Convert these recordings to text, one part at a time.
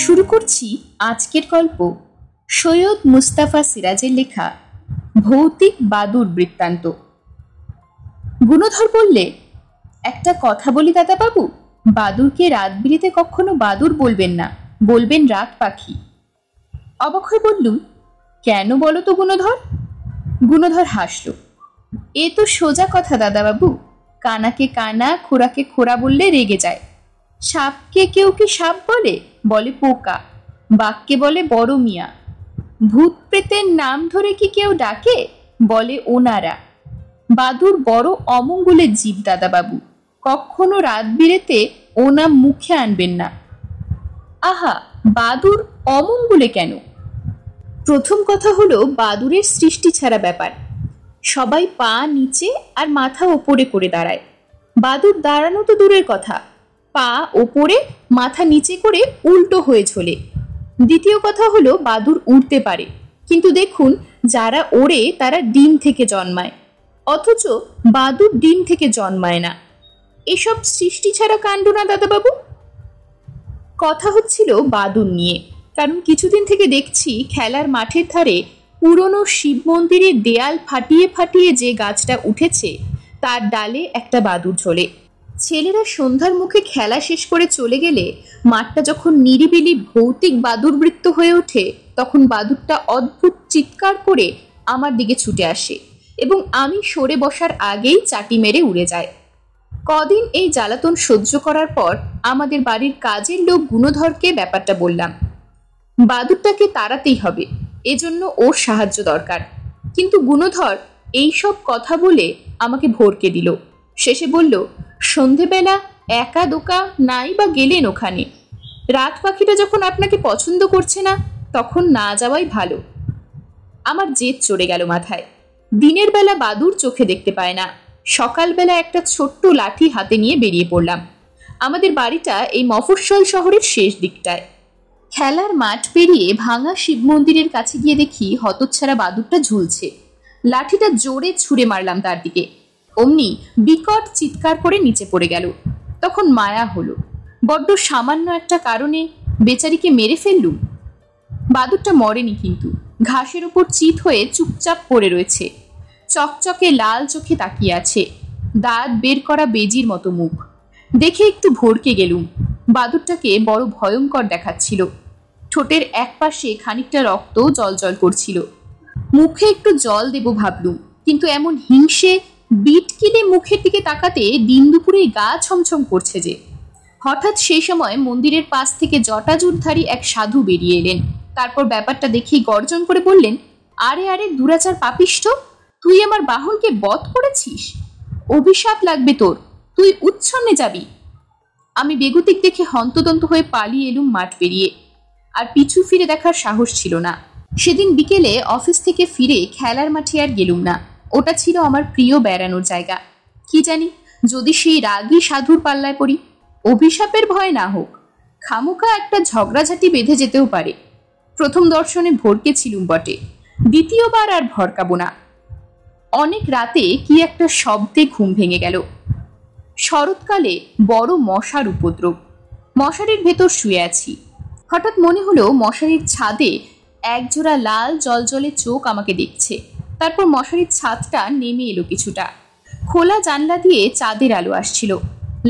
শুরু করছি আজকের গল্প সৈয়দ মুস্তাফা সিরাজের লেখা ভৌতিক বাদুড় বৃত্তান্ত। গুণধর বললে, একটা কথা বলি দাদাবাবু, বাদুড়কে রাত বিরেতে কখনো বাদুড় বলবেন না, বলবেন রাত পাখি। অবাক হয়ে বললুম, কেন বলো তো গুণধর? গুণধর হাসল, এ তো সোজা কথা দাদাবাবু, কানাকে কানা খোরাকে খোরা বললে রেগে যায়। সাপকে কেউ কি সাপ বলে? বলে পোকা। বাঘকে বলে বড় মিয়া। ভূত প্রেতের নাম ধরে কি কেউ ডাকে? বলে ওনারা। বাদুড় বড় অমঙ্গলের জীব দাদাবাবু, কখনো রাত বিরেতে ও নাম মুখে আনবেন না। আহা, বাদুড় অমঙ্গলে কেন? প্রথম কথা হলো বাদুড়ের সৃষ্টি ছাড়া ব্যাপার। সবাই পা নিচে আর মাথা ওপরে করে দাঁড়ায়। বাদুড় দাঁড়ানো তো দূরের কথা, পা ওপরে মাথা নিচে করে উল্টো হয়ে ঝোলে। দ্বিতীয় কথা হলো বাদুড় উড়তে পারে, কিন্তু দেখুন যারা ওড়ে তারা ডিম থেকে জন্মায়, অথচ বাদুড় ডিম থেকে জন্মায় না। এসব সৃষ্টি ছাড়া কাণ্ড না দাদাবাবু? কথা হচ্ছিল বাদুড় নিয়ে, কারণ কিছুদিন থেকে দেখছি খেলার মাঠের ধারে পুরনো শিব মন্দিরের দেয়াল ফাটিয়ে ফাটিয়ে যে গাছটা উঠেছে তার ডালে একটা বাদুড় ঝোলে। ছেলেরা সন্ধ্যার মুখে খেলা শেষ করে চলে গেলে মাঠটা যখন নিরিবিলি ভৌতিক বাদুড় বৃত্ত হয়ে ওঠে, তখন বাদুড়টা অদ্ভুত চিৎকার করে আমার দিকে ছুটে আসে এবং আমি সরে বসার আগেই চাটি মেরে উড়ে যায়। কদিন এই জ্বালাতন সহ্য করার পর আমাদের বাড়ির কাজের লোক গুণধরকে ব্যাপারটা বললাম। বাদুড়টাকে তাড়াতেই হবে, এজন্য ওর সাহায্য দরকার। কিন্তু গুণধর এইসব কথা বলে আমাকে ভরকে দিল। শেষে বলল, সন্ধেবেলা একা দোকা নাই বা গেলেন ওখানে, রাত পাখিটা যখন আপনাকে পছন্দ করছে না তখন না যাওয়াই ভালো। আমার জেদ চড়ে গেল মাথায়। দিনের বেলা বাদুড় চোখে দেখতে পায় না। সকালবেলা একটা ছোট্ট লাঠি হাতে নিয়ে বেরিয়ে পড়লাম। আমাদের বাড়িটা এই মফস্বল শহরের শেষ দিকটায়। খেলার মাঠ পেরিয়ে ভাঙা শিব মন্দিরের কাছে গিয়ে দেখি হতচ্ছাড়া বাদুড়টা ঝুলছে। লাঠিটা জোরে ছুঁড়ে মারলাম তার দিকে, অমনি বিকট চিৎকার করে নিচে পড়ে গেল। তখন মায়া হলো, বড্ড সামান্য একটা কারণে বেচারিকে মেরে ফেললুম। বাদুড়টা মরেনি, কিন্তু ঘাসের উপর চিত হয়ে চুপচাপ পড়ে রয়েছে। চকচকে লাল চোখে তাকিয়ে আছে, দাঁত বের করা বেজির মতো মুখ। দেখে একটু ভড়কে গেলুম। বাদুড়টাকে বড় ভয়ঙ্কর দেখাচ্ছিল। ঠোঁটের এক পাশে খানিকটা রক্ত জলজল করছিল। মুখে একটু জল দেব ভাবলুম, কিন্তু এমন হিংসে বিটকিলে মুখের দিকে তাকাতে দিন দুপুরে গা ছমছম করছে যে। হঠাৎ সেই সময় মন্দিরের পাশ থেকে জটাজুটধারী এক সাধু বেরিয়ে এলেন। তারপর ব্যাপারটা দেখেই গর্জন করে বললেন, আরে আরে দুরাচার পাপিষ্ঠ, তুই আমার বাহনকে বধ করেছিস, অভিশাপ লাগবে তোর, তুই উচ্ছন্নে যাবি। আমি বেগতিক দেখে হন্তদন্ত হয়ে পালিয়ে এলুম মাঠ পেরিয়ে। আর পিছু ফিরে দেখার সাহস ছিল না। সেদিন বিকেলে অফিস থেকে ফিরে খেলার মাঠে আর গেলুম না। ওটা ছিল আমার প্রিয় বেড়ানোর জায়গা। কি জানি, যদি সেই রাগী সাধুর পাল্লায় পড়ি, অভিশাপের ভয় না হোক, খামোকা একটা ঝগড়াঝাটি বেঁধে যেতেও পারে। প্রথম দর্শনে ভরকে ছিলুম বটে, দ্বিতীয়বার আর ভরকাবো না। অনেক রাতে কি একটা শব্দে ঘুম ভেঙে গেল। শরৎকালে বড় মশার উপদ্রব। মশারির ভেতর শুয়ে আছি। হঠাৎ মনে হলো মশারির ছাদে একজোড়া লাল জলজলে চোখ আমাকে দেখছে। তারপর মশারির ছাদটা নেমে এলো কিছুটা। খোলা জানলা দিয়ে চাঁদের আলো আসছিল।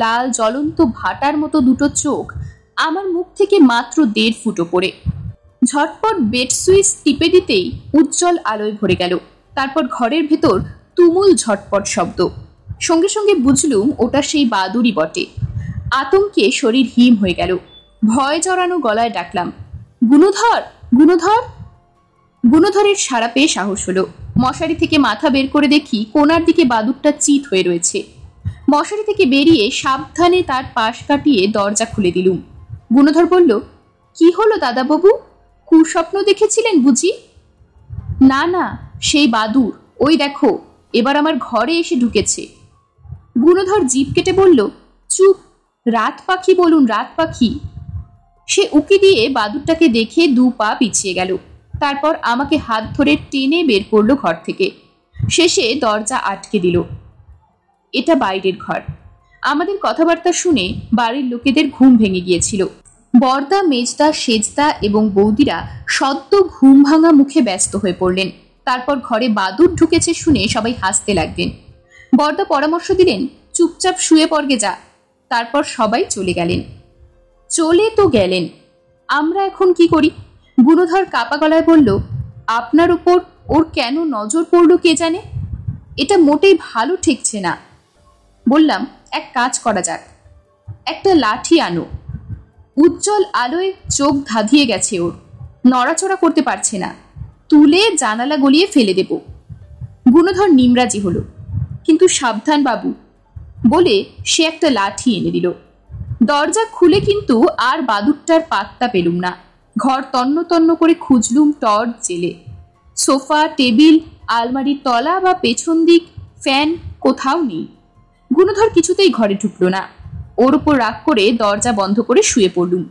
লাল জ্বলন্ত ভাটার মতো দুটো চোখ আমার মুখ থেকে মাত্র 1.5 ফুট ওপরে। ঝটপট বেড সুইচ টিপে দিতেই উজ্জ্বল আলোয় ভরে গেল। তারপর ঘরের ভেতর তুমুল ঝটপট শব্দ। সঙ্গে সঙ্গে বুঝলুম ওটা সেই বাদুড়ই বটে। আতঙ্কে শরীর হিম হয়ে গেল। ভয় জড়ানো গলায় ডাকলাম, গুণধর, গুণধর। গুণধরের সাড়া পেয়ে সাহস হলো। মশারি থেকে মাথা বের করে দেখি কোনার দিকে বাদুড়টা চিত হয়ে রয়েছে। মশারি থেকে বেরিয়ে সাবধানে তার পাশ কাটিয়ে দরজা খুলে দিলুম। গুণধর বলল, কি হলো দাদাবাবু, কুস্বপ্ন দেখেছিলেন বুঝি? না না, সেই বাদুড়, ওই দেখো এবার আমার ঘরে এসে ঢুকেছে। গুণধর জিভ কেটে বলল, চুপ, রাত পাখি বলুন, রাত পাখি। সে উকি দিয়ে বাদুড়টাকে দেখে 2 পা পিছিয়ে গেল। তারপর আমাকে হাত ধরে টেনে বের করলো ঘর থেকে। শেষে দরজা আটকে দিল। এটা বাইরের ঘর। আমাদের কথাবার্তা শুনে বাড়ির লোকেদের ঘুম ভেঙে গিয়েছিল। বরদা, মেজদা, সেজদা এবং বৌদিরা সদ্য ঘুম ভাঙা মুখে ব্যস্ত হয়ে পড়লেন। তারপর ঘরে বাদুর ঢুকেছে শুনে সবাই হাসতে লাগলেন। বরদা পরামর্শ দিলেন, চুপচাপ শুয়ে পড়গে যা। তারপর সবাই চলে গেলেন। চলে তো গেলেন, আমরা এখন কি করি? গুণধর কাপা গলায় বলল, আপনার উপর ওর কেন নজর পড়ল কে জানে। এটা মোটেই ভালো ঠেকছে না। বললাম, এক কাজ করা যাক, একটা লাঠি আনো। উজ্জ্বল আলোয় চোখ ধাঁধিয়ে গেছে ওর, নড়াচড়া করতে পারছে না, তুলে জানালা গলিয়ে ফেলে দেব। গুণধর নিমরাজি হলো, কিন্তু সাবধান বাবু বলে সে একটা লাঠি এনে দিল। দরজা খুলে কিন্তু আর বাদুরটার পাত্তা পেলুম না। ঘর তন্ন তন্ন করে খুঁজলুম টর্চ জেলে। সোফা, টেবিল, আলমারির তলা বা পেছন দিক, ফ্যান কোথাও নেই। গুণধর কিছুতেই ঘরে ঢুকলো না। ওর ওপর রাগ করে দরজা বন্ধ করে শুয়ে পড়লুম।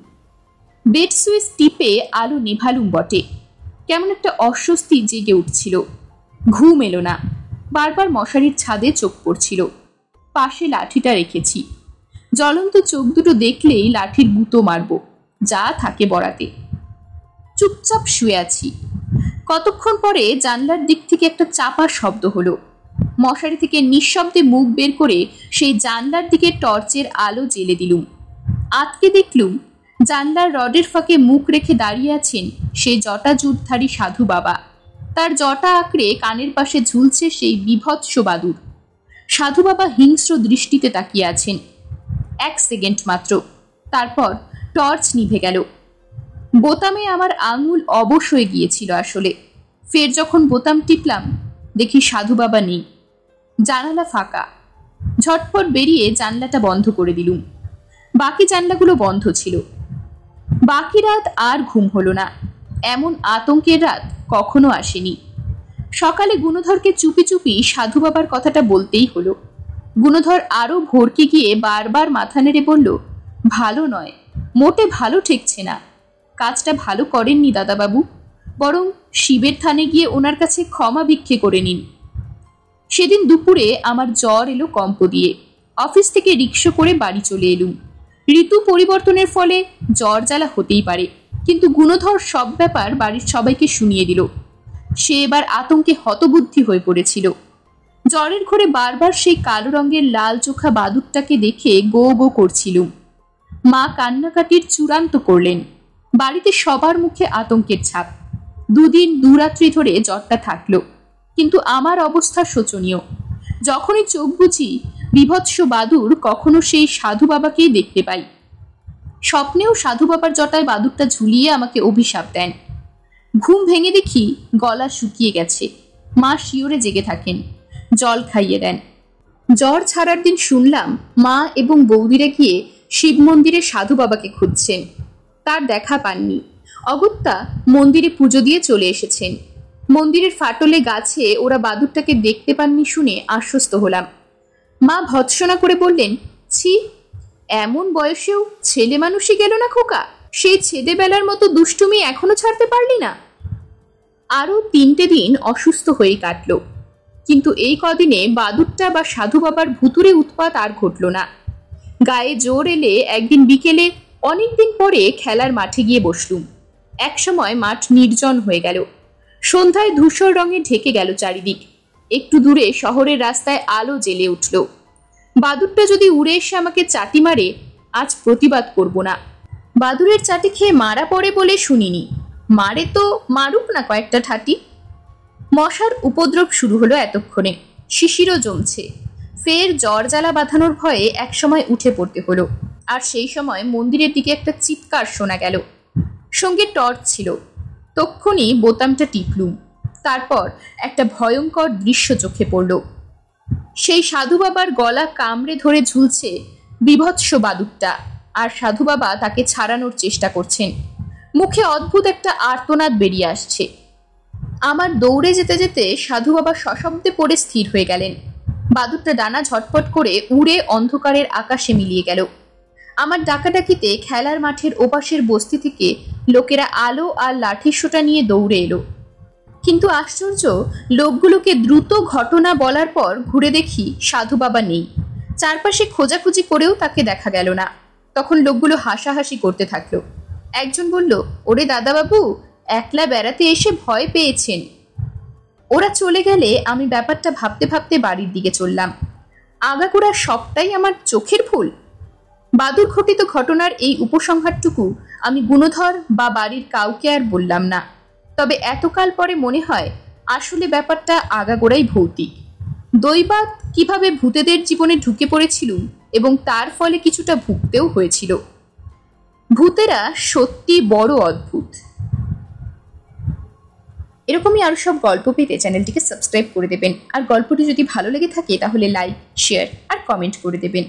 বেড সুইচ টিপে আলো নেভালুম বটে, কেমন একটা অস্বস্তি জেগে উঠছিল। ঘুম এলো না, বারবার মশারির ছাদে চোখ পড়ছিল। পাশে লাঠিটা রেখেছি, জ্বলন্ত চোখ দুটো দেখলেই লাঠির গুঁতো মারব, যা থাকে বরাতে। চুপচাপ শুয়ে আছি। কতক্ষণ পরে জানলার দিক থেকে একটা চাপার শব্দ হলো। মশারি থেকে নিঃশব্দে মুখ বের করে সেই জানলার দিকে টর্চের আলো জ্বেলে দিলুম। আতকে দেখলুম জানলার রডের ফাঁকে মুখ রেখে দাঁড়িয়ে আছেন সেই জটাজুটধারী সাধু বাবা। তার জটা আঁকড়ে কানের পাশে ঝুলছে সেই বিভৎস বাদুর। সাধু বাবা হিংস্র দৃষ্টিতে তাকিয়ে আছেন। 1 সেকেন্ড মাত্র, তারপর টর্চ নিভে গেল। বোতামে আমার আঙুল অবশ হয়ে গিয়েছিল আসলে। ফের যখন বোতাম টিপলাম, দেখি সাধু বাবা নেই, জানালা ফাঁকা। ঝটপট বেরিয়ে জানলাটা বন্ধ করে দিলুম। বাকি জানলাগুলো বন্ধ ছিল। বাকি রাত আর ঘুম হলো না। এমন আতঙ্কের রাত কখনো আসেনি। সকালে গুণধরকে চুপি চুপি সাধু বাবার কথাটা বলতেই হলো। গুণধর আরো ভরকে গিয়ে বারবার মাথা নেড়ে বলল, ভালো নয়, মোটে ভালো ঠেকছে না। কাজটা ভালো করেননি দাদাবাবু, বরং শিবের থানে গিয়ে ওনার কাছে ক্ষমা ভিক্ষে করে নিন। সেদিন দুপুরে আমার জ্বর এলো কম্প দিয়ে। অফিস থেকে রিক্সা করে বাড়ি চলে এলুম। ঋতু পরিবর্তনের ফলে জ্বর জ্বালা হতেই পারে, কিন্তু গুণধর সব ব্যাপার বাড়ির সবাইকে শুনিয়ে দিল। সে এবার আতঙ্কে হতবুদ্ধি হয়ে পড়েছিল। জ্বরের ঘরে বারবার সেই কালো রঙের লাল চোখা বাদুরটাকে দেখে গো গো করছিলুম। মা কান্নাকাটির চূড়ান্ত করলেন। বাড়িতে সবার মুখে আতঙ্কের ছাপ। 2 দিন 2 রাত্রি ধরে জ্বরটা থাকলো, কিন্তু আমার অবস্থা শোচনীয়। যখনই চোখ বুঝি, বিভৎস বাদুর কখনো সেই সাধু বাবাকেই দেখতে পাই। স্বপ্নেও সাধু বাবার জটায় বাদুরটা ঝুলিয়ে আমাকে অভিশাপ দেন। ঘুম ভেঙে দেখি গলা শুকিয়ে গেছে। মা শিওরে জেগে থাকেন, জল খাইয়ে দেন। জ্বর ছাড়ার দিন শুনলাম মা এবং বৌদিরা গিয়ে শিব মন্দিরে সাধু বাবাকে খুঁজছেন। তার দেখা পাননি। অগত্যা মন্দিরে পুজো দিয়ে চলে এসেছেন। মন্দিরের ফাটলে গাছে ওরা বাদুরটাকে দেখতে পাননি শুনে আশ্বস্ত হলাম। মা ভৎসনা করে বললেন, ছি, এমন বয়সেও ছেলে মানুষই গেল না খোকা? সেই ছেলেবেলার মতো দুষ্টুমি এখনো ছাড়তে পারলি না? আরো 3টে দিন অসুস্থ হয়ে কাটল, কিন্তু এই কদিনে বাদুরটা বা সাধু বাবার ভুতুরে উৎপাত আর ঘটল না। গায়ে জোর এলে একদিন বিকেলে অনেকদিন পরে খেলার মাঠে গিয়ে বসলুম। একসময় মাঠ নির্জন হয়ে গেল। সন্ধ্যায় ধূসর রঙে ঢেকে গেল চারিদিক। একটু দূরে শহরের রাস্তায় আলো জ্বেলে উঠল। বাদুরটা যদি উড়ে এসে আমাকে চাটি মারে, আজ প্রতিবাদ করব না। বাদুরের চাটি খেয়ে মারা পড়ে বলে শুনিনি, মারে তো মারুক না কয়েকটা ঠাটি। মশার উপদ্রব শুরু হলো এতক্ষণে। শিশিরও জমছে। ফের জ্বর জ্বালা বাঁধানোর ভয়ে একসময় উঠে পড়তে হলো। আর সেই সময় মন্দিরের দিকে একটা চিৎকার শোনা গেল। সঙ্গে টর্চ ছিল। তক্ষুনি বোতামটা টিপলুম। তারপর একটা ভয়ঙ্কর দৃশ্য চোখে পড়ল। সেই সাধু বাবার গলা কামড়ে ধরে ঝুলছে বিভৎস বাদুরটা, আর সাধু বাবা তাকে ছাড়ানোর চেষ্টা করছেন। মুখে অদ্ভুত একটা আর্তনাদ বেরিয়ে আসছে। আমার দৌড়ে যেতে যেতে সাধু বাবা সশব্দে পড়ে স্থির হয়ে গেলেন। বাদুরটা ডানা ঝটপট করে উড়ে অন্ধকারের আকাশে মিলিয়ে গেল। আমার ডাকাডাকিতে খেলার মাঠের ওপাশের বস্তি থেকে লোকেরা আলো আর লাঠির সোঁটা নিয়ে দৌড়ে এলো। কিন্তু আশ্চর্য, লোকগুলোকে দ্রুত ঘটনা বলার পর ঘুরে দেখি সাধু বাবা নেই। চারপাশে খোঁজাখুঁজি করেও তাকে দেখা গেল না। তখন লোকগুলো হাসাহাসি করতে থাকলো। একজন বলল, ওরে দাদাবাবু, একলা বেড়াতে এসে ভয় পেয়েছেন। ওরা চলে গেলে আমি ব্যাপারটা ভাবতে ভাবতে বাড়ির দিকে চললাম। আগাগোড়া সবটাই আমার চোখের ভুল। বাদুর ঘটিত ঘটনার এই উপসংহারটুকু আমি গুণধর বা বাড়ির কাউকে আর বললাম না। তবে এতকাল পরে মনে হয় আসলে ব্যাপারটা আগাগোড়াই ভৌতিক। দৈবাৎ কিভাবে ভূতেদের জীবনে ঢুকে পড়েছিল এবং তার ফলে কিছুটা ভুগতেও হয়েছিল। ভূতেরা সত্যি বড় অদ্ভুত। এরকমই আরো সব গল্প পেতে চ্যানেলটিকে সাবস্ক্রাইব করে দেবেন। আর গল্পটি যদি ভালো লেগে থাকে তাহলে লাইক, শেয়ার আর কমেন্ট করে দেবেন।